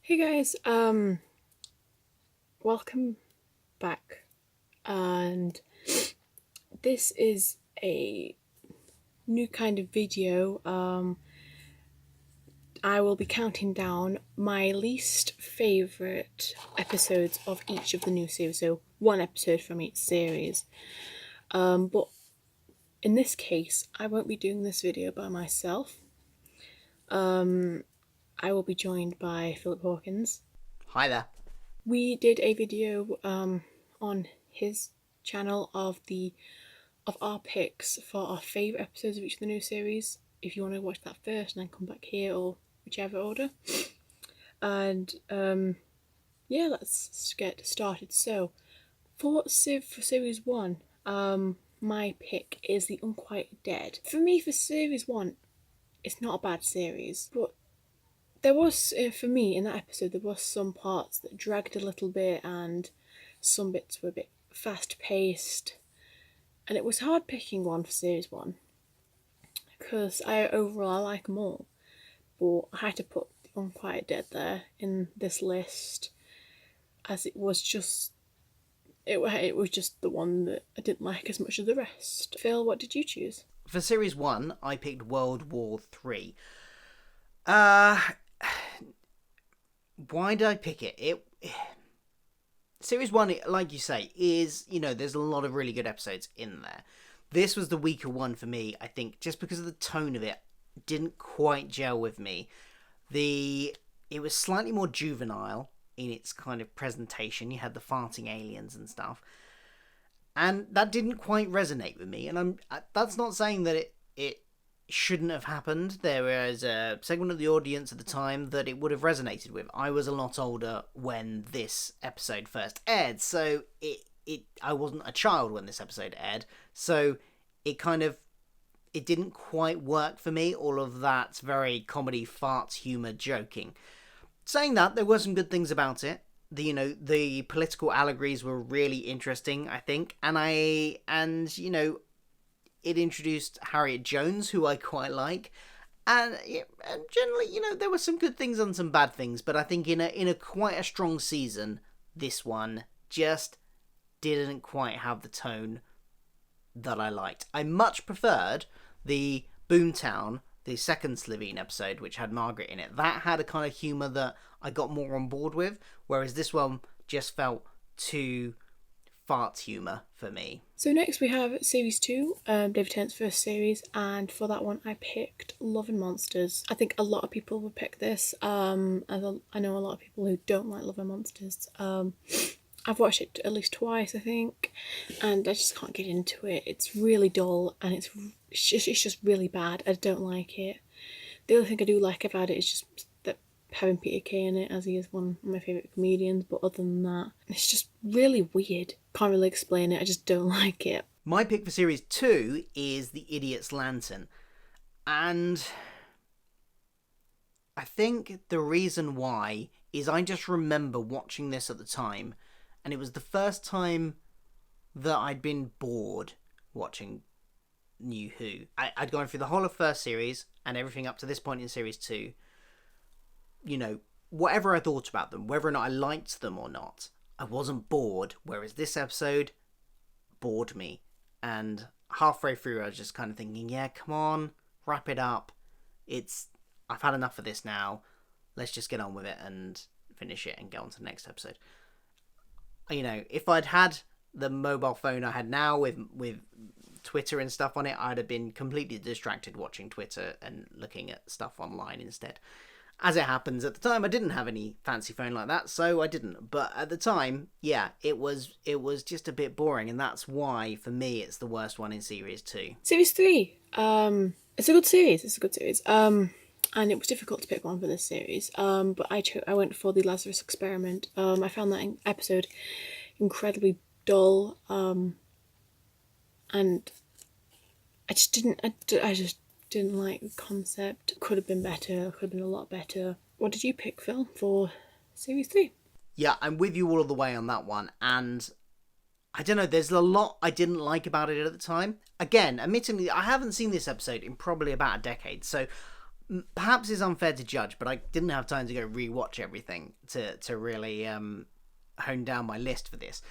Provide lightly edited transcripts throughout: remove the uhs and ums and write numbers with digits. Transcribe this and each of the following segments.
Hey guys, welcome back. And this is a new kind of video. I will be counting down my least favourite episodes of each of the new series, so one episode from each series. But in this case, I won't be doing this video by myself. I will be joined by Phillip Hawkins. Hi there. We did a video on his channel of our picks for our favourite episodes of each of the new series. If you want to watch that first and then come back here, or whichever order. And yeah, let's get started. So for series 1, my pick is The Unquiet Dead. For me, for series 1, it's not a bad series, but there was, for me, in that episode, there was some parts that dragged a little bit, and some bits were a bit fast-paced, and it was hard picking one for series 1, because overall I like them all, but I had to put The Unquiet Dead there in this list, as it was just the one that I didn't like as much as the rest. Phil, what did you choose? For series 1, I picked World War 3. Why did I pick it? Series 1, like you say, is, there's a lot of really good episodes in there. This was the weaker one for me, I think, just because of the tone of it. Didn't quite gel with me. It was slightly more juvenile in its kind of presentation. You had the farting aliens and stuff. And that didn't quite resonate with me. And that's not saying that it shouldn't have happened. There was a segment of the audience at the time that it would have resonated with. I was a lot older when this episode first aired, so I wasn't a child when this episode aired, so it didn't quite work for me, all of that very comedy farts humor joking. Saying that, there were some good things about it. The political allegories were really interesting, I think, and it introduced Harriet Jones, who I quite like, and generally, there were some good things and some bad things, but I think in a quite a strong season, this one just didn't quite have the tone that I liked. I much preferred the Boomtown, the second Slovene episode, which had Margaret in it. That had a kind of humour that I got more on board with, whereas this one just felt too fart humour for me. So next we have series 2, David Tennant's first series, and for that one I picked Love and Monsters. I think a lot of people would pick this. I know a lot of people who don't like Love and Monsters. I've watched it at least twice, I think, and I just can't get into it. It's really dull, and it's just really bad. I don't like it. The only thing I do like about it is just that having Peter Kay in it, as he is one of my favourite comedians, but other than that, it's just really weird. Can't really explain it, I just don't like it. My pick for series 2 is The Idiot's Lantern, and I think the reason why is I just remember watching this at the time, and it was the first time that I'd been bored watching New Who. I'd gone through the whole of first series and everything up to this point in series 2. Whatever I thought about them, whether or not I liked them or not, I wasn't bored, whereas this episode bored me. And halfway through, I was just kind of thinking, yeah, come on, wrap it up. I've had enough of this now. Let's just get on with it and finish it and get on to the next episode. If I'd had the mobile phone I had now with Twitter and stuff on it, I'd have been completely distracted watching Twitter and looking at stuff online instead. As it happens, at the time I didn't have any fancy phone like that, so I didn't. But at the time, yeah, it was just a bit boring, and that's why, for me, it's the worst one in series 2. Series 3, it's a good series. And it was difficult to pick one for this series, but I went for the Lazarus Experiment. I found that episode incredibly dull, and I just didn't like the concept. Could have been better, could have been a lot better. What did you pick, Phil, for series 3? Yeah, I'm with you all the way on that one, and I don't know, there's a lot I didn't like about it at the time. Again, admittedly, I haven't seen this episode in probably about a decade, so perhaps it's unfair to judge, but I didn't have time to go rewatch everything to really hone down my list for this.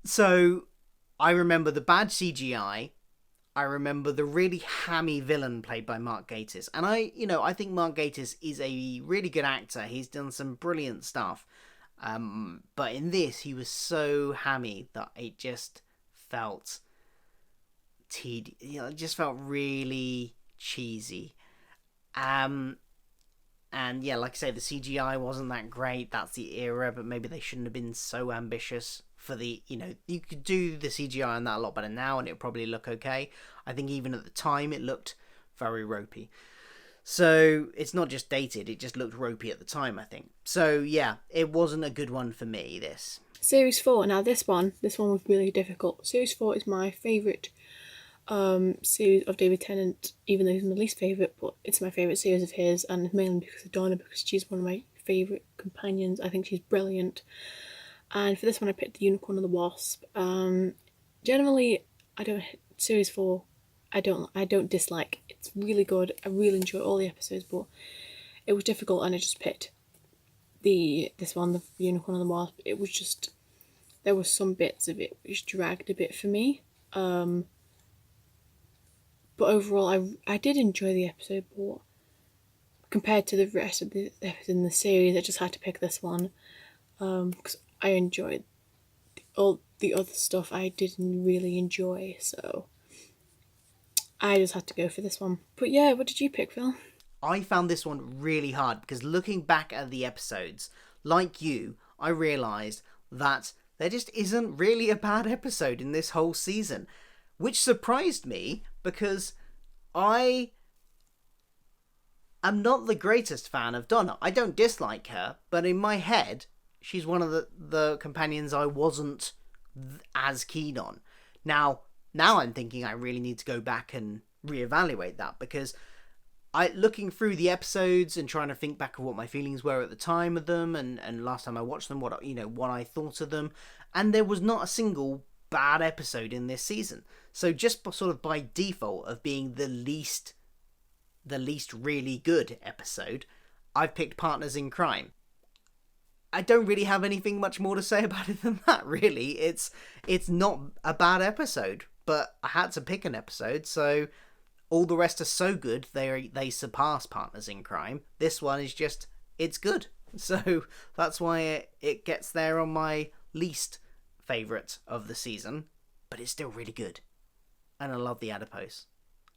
So I remember the bad CGI. I remember the really hammy villain played by Mark Gatiss. And I think Mark Gatiss is a really good actor. He's done some brilliant stuff. But in this, he was so hammy that it just felt it just felt really cheesy. And yeah, like I say, the CGI wasn't that great. That's the era, but maybe they shouldn't have been so ambitious for the, you could do the CGI on that a lot better now and it would probably look okay. I think even at the time it looked very ropey. So it's not just dated, it just looked ropey at the time, I think. So yeah, it wasn't a good one for me, this. Series 4, now this one was really difficult. Series 4 is my favourite series of David Tennant, even though he's my least favourite, but it's my favourite series of his, and it's mainly because of Donna, because she's one of my favourite companions. I think she's brilliant. And for this one I picked The Unicorn and the Wasp. Generally, Series 4, I don't dislike. It's really good. I really enjoy all the episodes, but it was difficult and I just picked this one, The Unicorn and the Wasp. It was just, there were some bits of it which dragged a bit for me. But overall, I did enjoy the episode, but compared to the rest of the episodes in the series, I just had to pick this one. Because I enjoyed all the other stuff I didn't really enjoy, so I just had to go for this one. But yeah, what did you pick, Phil? I found this one really hard because looking back at the episodes, like you, I realised that there just isn't really a bad episode in this whole season, which surprised me because I am not the greatest fan of Donna. I don't dislike her, but in my head, she's one of the companions I wasn't as keen on. Now I'm thinking I really need to go back and reevaluate that, because looking through the episodes and trying to think back of what my feelings were at the time of them and last time I watched them, what I thought of them, and there was not a single bad episode in this season. So just sort of by default of being the least really good episode, I've picked Partners in Crime. I don't really have anything much more to say about it than that, really. It's not a bad episode, but I had to pick an episode, so all the rest are so good they surpass Partners in Crime. This one is just, it's good. So that's why it gets there on my least favourite of the season, but it's still really good. And I love the adipose.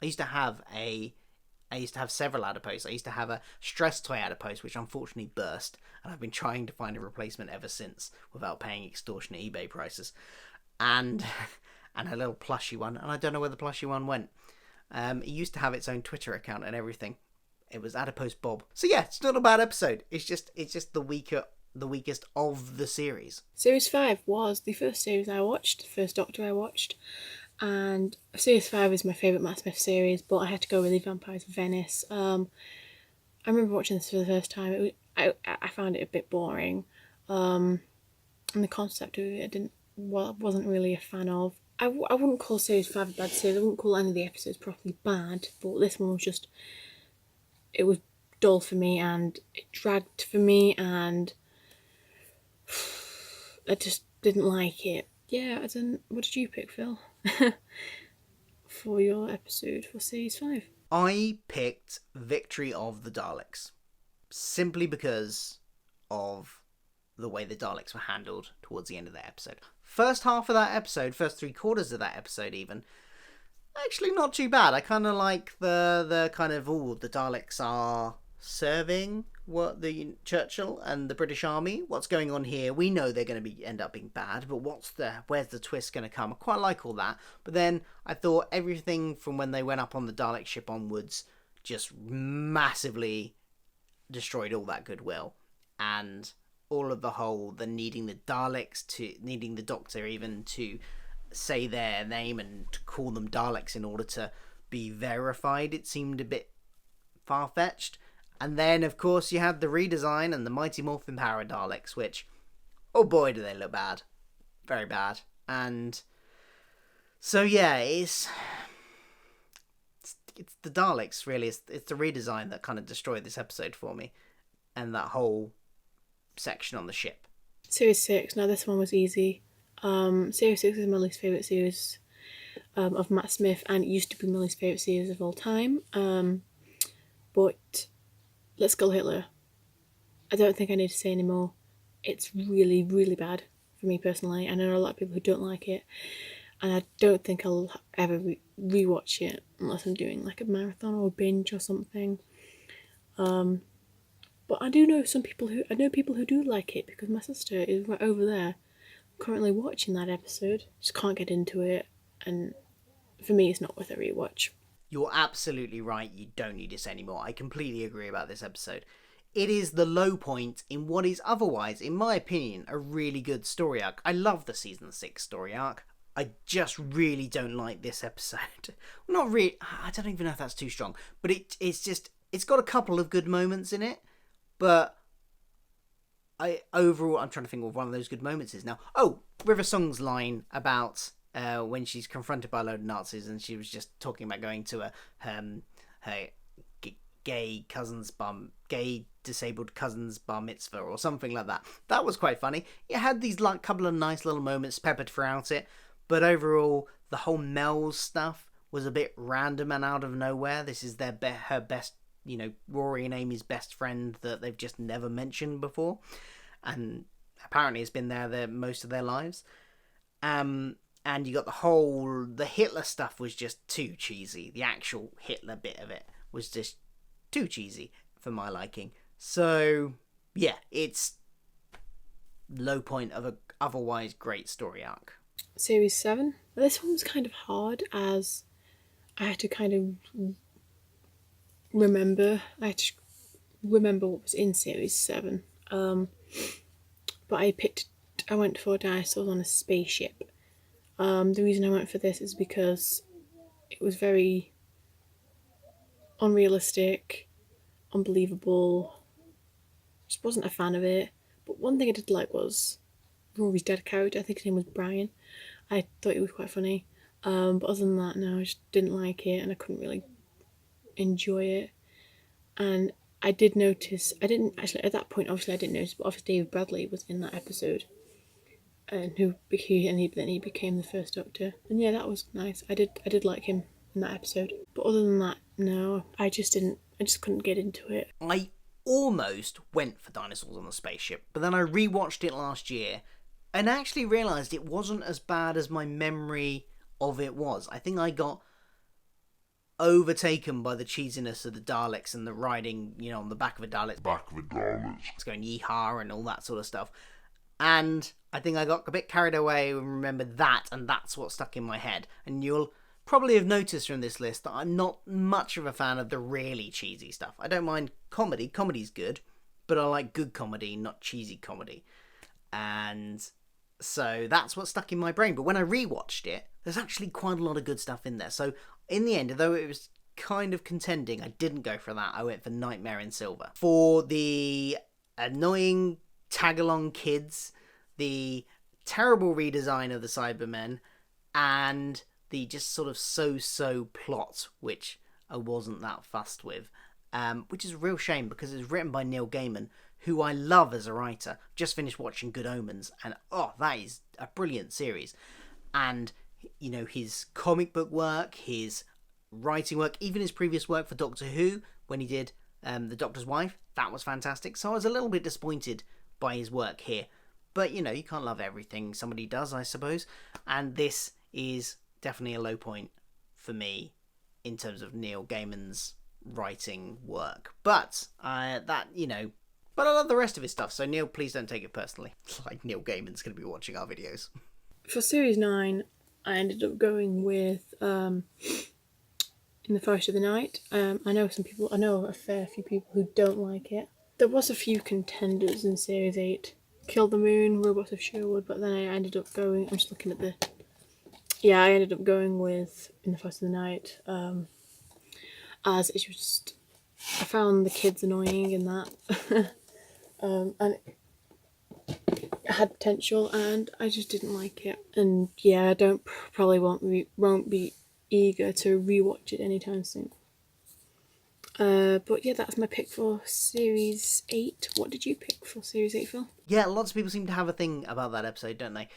I used to have several adipose. I used to have a stress toy adipose, which unfortunately burst, and I've been trying to find a replacement ever since without paying extortionate eBay prices. And a little plushy one, and I don't know where the plushy one went. It used to have its own Twitter account and everything. It was Adipose Bob. So yeah, it's not a bad episode. It's just the weakest of the series. Series 5 was the first series I watched, the first Doctor I watched, and Series 5 is my favourite Matt Smith series, but I had to go with The Vampires of Venice. I remember watching this for the first time. I found it a bit boring, and the concept of it wasn't really a fan of. I wouldn't call Series 5 a bad series. I wouldn't call any of the episodes properly bad, but this one was just, it was dull for me and it dragged for me and I just didn't like it. Yeah, what did you pick, Phil? For your episode for Series 5? I picked Victory of the Daleks, simply because of the way the Daleks were handled towards the end of that episode. First half of that episode, first 3/4 of that episode even, actually not too bad. I kind of like the kind of, the Daleks are serving what the Churchill and the British Army. What's going on here? We know they're going to end up being bad, but where's the twist going to come? I quite like all that. But then I thought everything from when they went up on the Dalek ship onwards just massively destroyed all that goodwill. And all of the needing the Daleks needing the Doctor even to say their name and to call them Daleks in order to be verified, it seemed a bit far-fetched. And then, of course, you had the redesign and the Mighty Morphin Power Daleks, which, oh boy, do they look bad. Very bad. And so, yeah, it's the Daleks, really. It's the redesign that kind of destroyed this episode for me, and that whole section on the ship. Series 6. Now, this one was easy. Series 6 is my least favourite series of Matt Smith, and it used to be my least favourite series of all time. But Let's Go Hitler. I don't think I need to say any more. It's really, really bad for me personally. I know a lot of people who don't like it, and I don't think I'll ever rewatch it unless I'm doing like a marathon or a binge or something. But I do know people who do like it, because my sister is right over there currently watching that episode. Just can't get into it, and for me, it's not worth a rewatch. You're absolutely right. You don't need to say anymore. I completely agree about this episode. It is the low point in what is otherwise, in my opinion, a really good story arc. I love the season 6 story arc. I just really don't like this episode. Well, not really. I don't even know if that's too strong. But it's got a couple of good moments in it. But overall, I'm trying to think of what one of those good moments is now. Oh, River Song's line about when she's confronted by a load of Nazis, and she was just talking about going to her gay disabled cousin's bar mitzvah or something like that. That was quite funny. It had these like couple of nice little moments peppered throughout it, but overall, the whole Mel's stuff was a bit random and out of nowhere. This is her best, Rory and Amy's best friend that they've just never mentioned before, and apparently it's been there most of their lives. And you got the Hitler stuff was just too cheesy. The actual Hitler bit of it was just too cheesy for my liking. So yeah, it's low point of a otherwise great story arc. Series 7. This one was kind of hard, as I had to kind of remember. I had to remember what was in Series 7. But I went for Dinosaurs on a Spaceship. The reason I went for this is because it was very unrealistic, unbelievable. Just wasn't a fan of it. But one thing I did like was Rory's dead character. I think his name was Brian. I thought it was quite funny. But other than that, no, I just didn't like it, and I couldn't really enjoy it. And I did notice, I didn't actually, at that point, obviously I didn't notice, but obviously David Bradley was in that episode. And then he became the first Doctor. And yeah, that was nice. I did like him in that episode. But other than that, no, I just couldn't get into it. I almost went for Dinosaurs on the Spaceship, but then I rewatched it last year and actually realised it wasn't as bad as my memory of it was. I think I got overtaken by the cheesiness of the Daleks and the riding, on the back of a Dalek. It's going yeehaw and all that sort of stuff. And I think I got a bit carried away and remembered that, and that's what stuck in my head. And you'll probably have noticed from this list that I'm not much of a fan of the really cheesy stuff. I don't mind comedy. Comedy's good, but I like good comedy, not cheesy comedy. And so that's what stuck in my brain. But when I rewatched it, there's actually quite a lot of good stuff in there. So in the end, though it was kind of contending, I didn't go for that. I went for Nightmare in Silver. For the annoying tag-along kids, the terrible redesign of the Cybermen, and the just sort of so-so plot, which I wasn't that fussed with, which is a real shame because it was written by Neil Gaiman, who I love as a writer. Just finished watching Good Omens, and that is a brilliant series. And, his comic book work, his writing work, even his previous work for Doctor Who, when he did The Doctor's Wife, that was fantastic. So I was a little bit disappointed by his work here. But, you can't love everything somebody does, I suppose. And this is definitely a low point for me in terms of Neil Gaiman's writing work. But but I love the rest of his stuff. So Neil, please don't take it personally. It's like Neil Gaiman's going to be watching our videos. For Series 9, I ended up going with In the Forest of the Night. I know a fair few people who don't like it. There was a few contenders in Series 8. Kill the Moon, Robots of Sherwood, but then I ended up going, I'm just looking at I ended up going with In the Forest of the Night, as it's just, I found the kids annoying in that, and it had potential, and I just didn't like it, and yeah, I won't be eager to rewatch it anytime soon. But yeah, that's my pick for Series 8. What did you pick for Series 8, Phil? Yeah, lots of people seem to have a thing about that episode, don't they?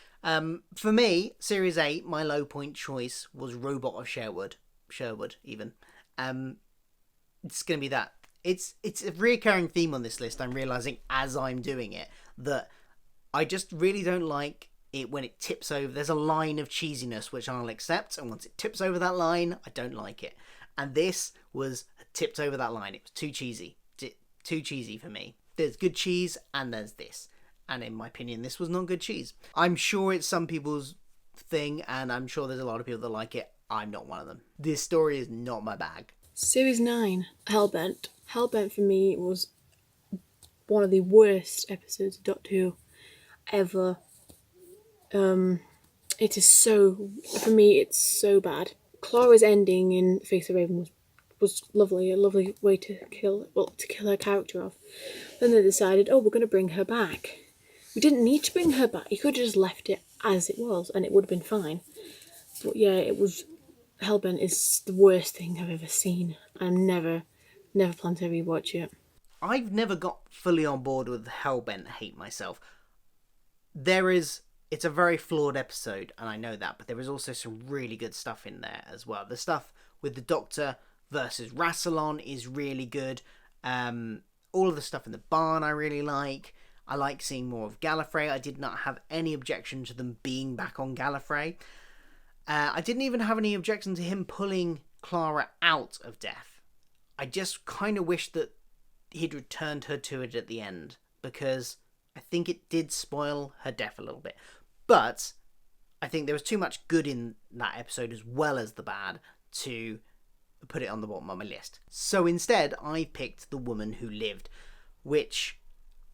For me, Series 8, my low point choice was Robot of Sherwood. Sherwood, even. It's going to be that. It's a recurring theme on this list, I'm realising as I'm doing it, that I just really don't like it when it tips over. There's a line of cheesiness which I'll accept, and once it tips over that line, I don't like it. And this was tipped over that line. It was too cheesy. Too cheesy for me. There's good cheese, and there's this. And in my opinion, this was not good cheese. I'm sure it's some people's thing, and I'm sure there's a lot of people that like it. I'm not one of them. This story is not my bag. Series 9, Hellbent. Hellbent for me was one of the worst episodes of Doctor Who ever. It is so, for me, it's so bad. Clara's ending in Face the Raven was lovely, a lovely way to kill her character off. Then they decided, oh, we're going to bring her back. We didn't need to bring her back. You could have just left it as it was, and it would have been fine. But yeah, Hellbent is the worst thing I've ever seen. I'm never plan to rewatch it. I've never got fully on board with Hellbent hate myself. It's a very flawed episode, and I know that, but there is also some really good stuff in there as well. The stuff with the Doctor versus Rassilon is really good. All of the stuff in the barn I really like. I like seeing more of Gallifrey. I did not have any objection to them being back on Gallifrey. I didn't even have any objection to him pulling Clara out of death. I just kind of wish that he'd returned her to it at the end, because I think it did spoil her death a little bit. But I think there was too much good in that episode as well as the bad to put it on the bottom of my list. So instead, I picked The Woman Who Lived, which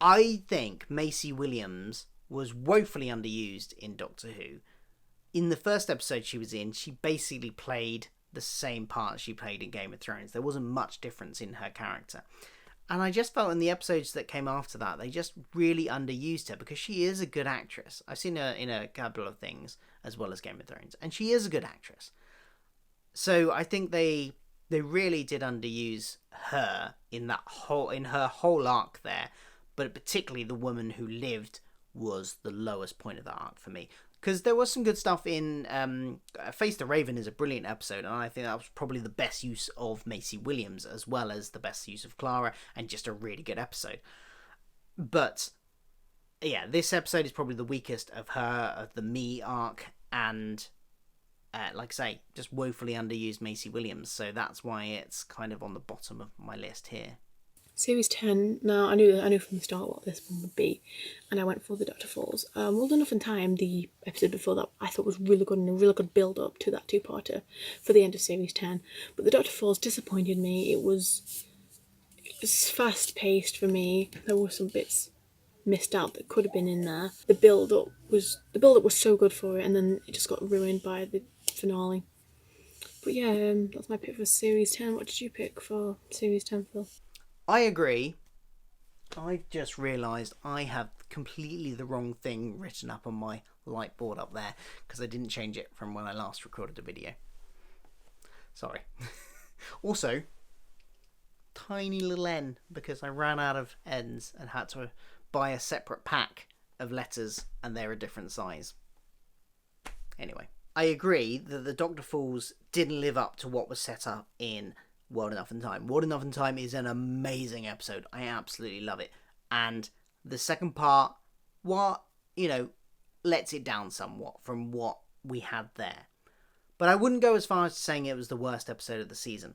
I think Maisie Williams was woefully underused in Doctor Who. In the first episode she was in, she basically played the same part she played in Game of Thrones. There wasn't much difference in her character. And I just felt in the episodes that came after that, they just really underused her, because she is a good actress. I've seen her in a couple of things as well as Game of Thrones, and she is a good actress. So I think they really did underuse her in her whole arc there, but particularly The Woman Who Lived was the lowest point of the arc for me. Because there was some good stuff in Face the Raven is a brilliant episode, and I think that was probably the best use of Maisie Williams, as well as the best use of Clara, and just a really good episode. But yeah, this episode is probably the weakest of the Me arc, and like I say, just woefully underused Maisie Williams, so that's why it's kind of on the bottom of my list here. Series 10, now I knew from the start what this one would be, and I went for The Doctor Falls. Well Done Enough in Time, the episode before that, I thought was really good, and a really good build-up to that two-parter for the end of Series 10. But The Doctor Falls disappointed me. It was fast-paced for me. There were some bits missed out that could have been in there. The build-up was so good for it, and then it just got ruined by the finale. But yeah, that's my pick for Series 10. What did you pick for Series 10, Phil? I agree. I just realised I have completely the wrong thing written up on my light board up there, because I didn't change it from when I last recorded the video. Sorry. Also, tiny little N, because I ran out of N's and had to buy a separate pack of letters, and they're a different size. Anyway, I agree that the Doctor Falls didn't live up to what was set up in World Enough in Time. World Enough in Time is an amazing episode. I absolutely love it. And the second part, lets it down somewhat from what we had there. But I wouldn't go as far as saying it was the worst episode of the season.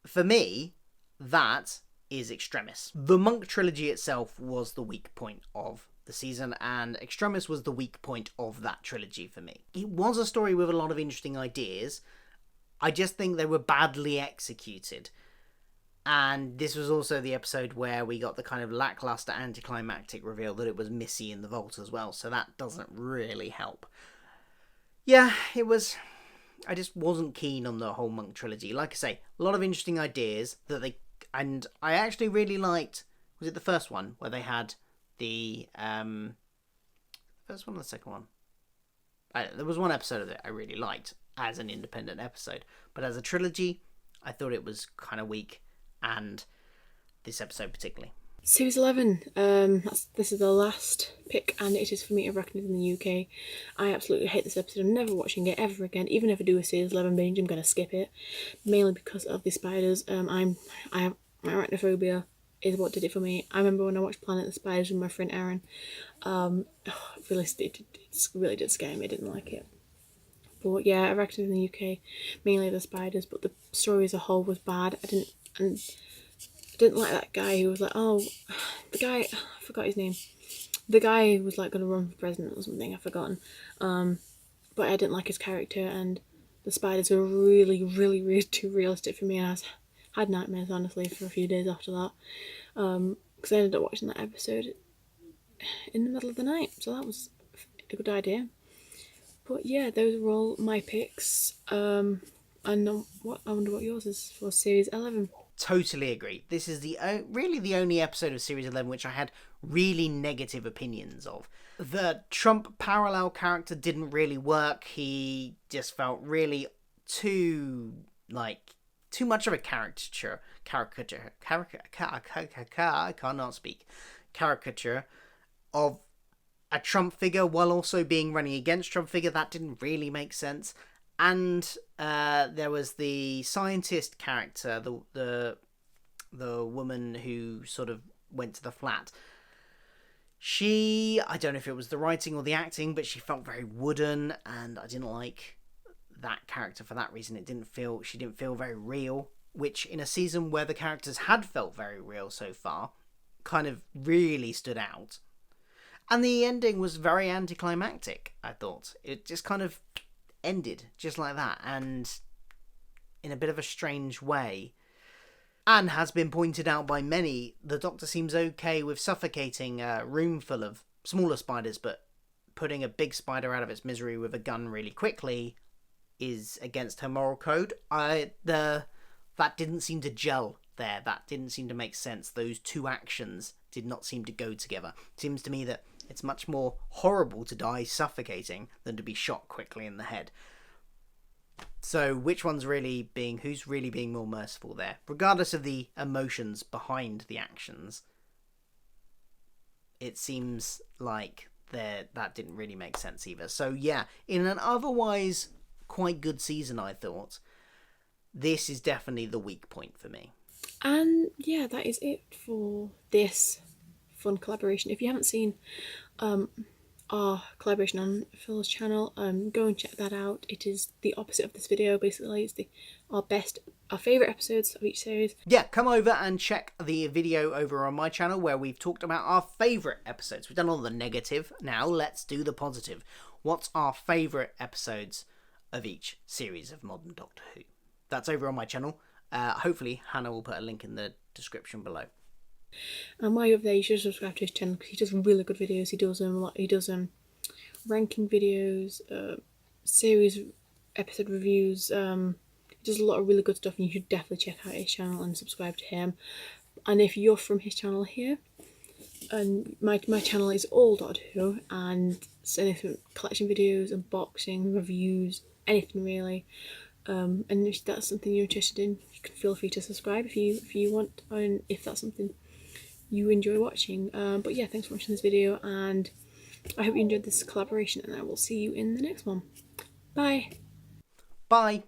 For me, that is Extremis. The Monk trilogy itself was the weak point of the season, and Extremis was the weak point of that trilogy for me. It was a story with a lot of interesting ideas. I just think they were badly executed. And this was also the episode where we got the kind of lackluster anticlimactic reveal that it was Missy in the vault as well, so that doesn't really help. Yeah, it was... I just wasn't keen on the whole Monk trilogy. Like I say, a lot of interesting ideas that they... And I actually really liked... Was it the first one where they had the... First one or the second one? There was one episode of it I really liked as an independent episode. But as a trilogy, I thought it was kind of weak. and this episode particularly. Series 11. This is the last pick, and it is for me a Reckoning in the UK. I absolutely hate this episode. I'm never watching it ever again. Even if I do a Series 11 binge, I'm going to skip it, mainly because of the spiders. I have my arachnophobia is what did it for me. I remember when I watched Planet of the Spiders with my friend Aaron. It really did scare me. I didn't like it. But yeah, I Reckoning in the UK, mainly the spiders. But the story as a whole was bad. I didn't like that guy who was like, oh, the guy, I forgot his name. The guy who was like going to run for president or something, I've forgotten. But I didn't like his character, and the spiders were really, really, really too realistic for me, and I had nightmares, honestly, for a few days after that. Because I ended up watching that episode in the middle of the night, so that was a good idea. But yeah, those were all my picks. I wonder what yours is for Series 11. Totally agree. This is really the only episode of Series 11 which I had really negative opinions of. The Trump parallel character didn't really work. He just felt really too much of a caricature. I cannot speak. Caricature of a Trump figure while also being running against Trump figure. That didn't really make sense. And there was the scientist character, the woman who sort of went to the flat. I don't know if it was the writing or the acting, but she felt very wooden, and I didn't like that character for that reason. She didn't feel very real, which in a season where the characters had felt very real so far, kind of really stood out. And the ending was very anticlimactic, I thought. It just kind of ended just like that, and in a bit of a strange way. And has been pointed out by many, the Doctor seems okay with suffocating a room full of smaller spiders, but putting a big spider out of its misery with a gun really quickly is against her moral code. That didn't seem to gel there. That didn't seem to make sense. Those two actions did not seem to go together. It seems to me that it's much more horrible to die suffocating than to be shot quickly in the head. So who's really being more merciful there? Regardless of the emotions behind the actions, it seems like that didn't really make sense either. So yeah, in an otherwise quite good season, I thought, this is definitely the weak point for me. And yeah, that is it for this fun collaboration. If you haven't seen our collaboration on Phil's channel, go and check that out. It is the opposite of this video. Basically, it's our favourite episodes of each series. Yeah, come over and check the video over on my channel where we've talked about our favourite episodes. We've done all the negative, now let's do the positive. What's our favourite episodes of each series of Modern Doctor Who? That's over on my channel. Hopefully Hannah will put a link in the description below. And while you're there, you should subscribe to his channel because he does really good videos. He does ranking videos, series episode reviews. He does a lot of really good stuff, and you should definitely check out his channel and subscribe to him. And if you're from his channel here, and my channel is all Doctor Who, and it's anything collection videos, unboxing, reviews, anything really. And if that's something you're interested in, you can feel free to subscribe if you want, and if that's something you enjoy watching. But yeah, thanks for watching this video, and I hope you enjoyed this collaboration, and I will see you in the next one. Bye. Bye.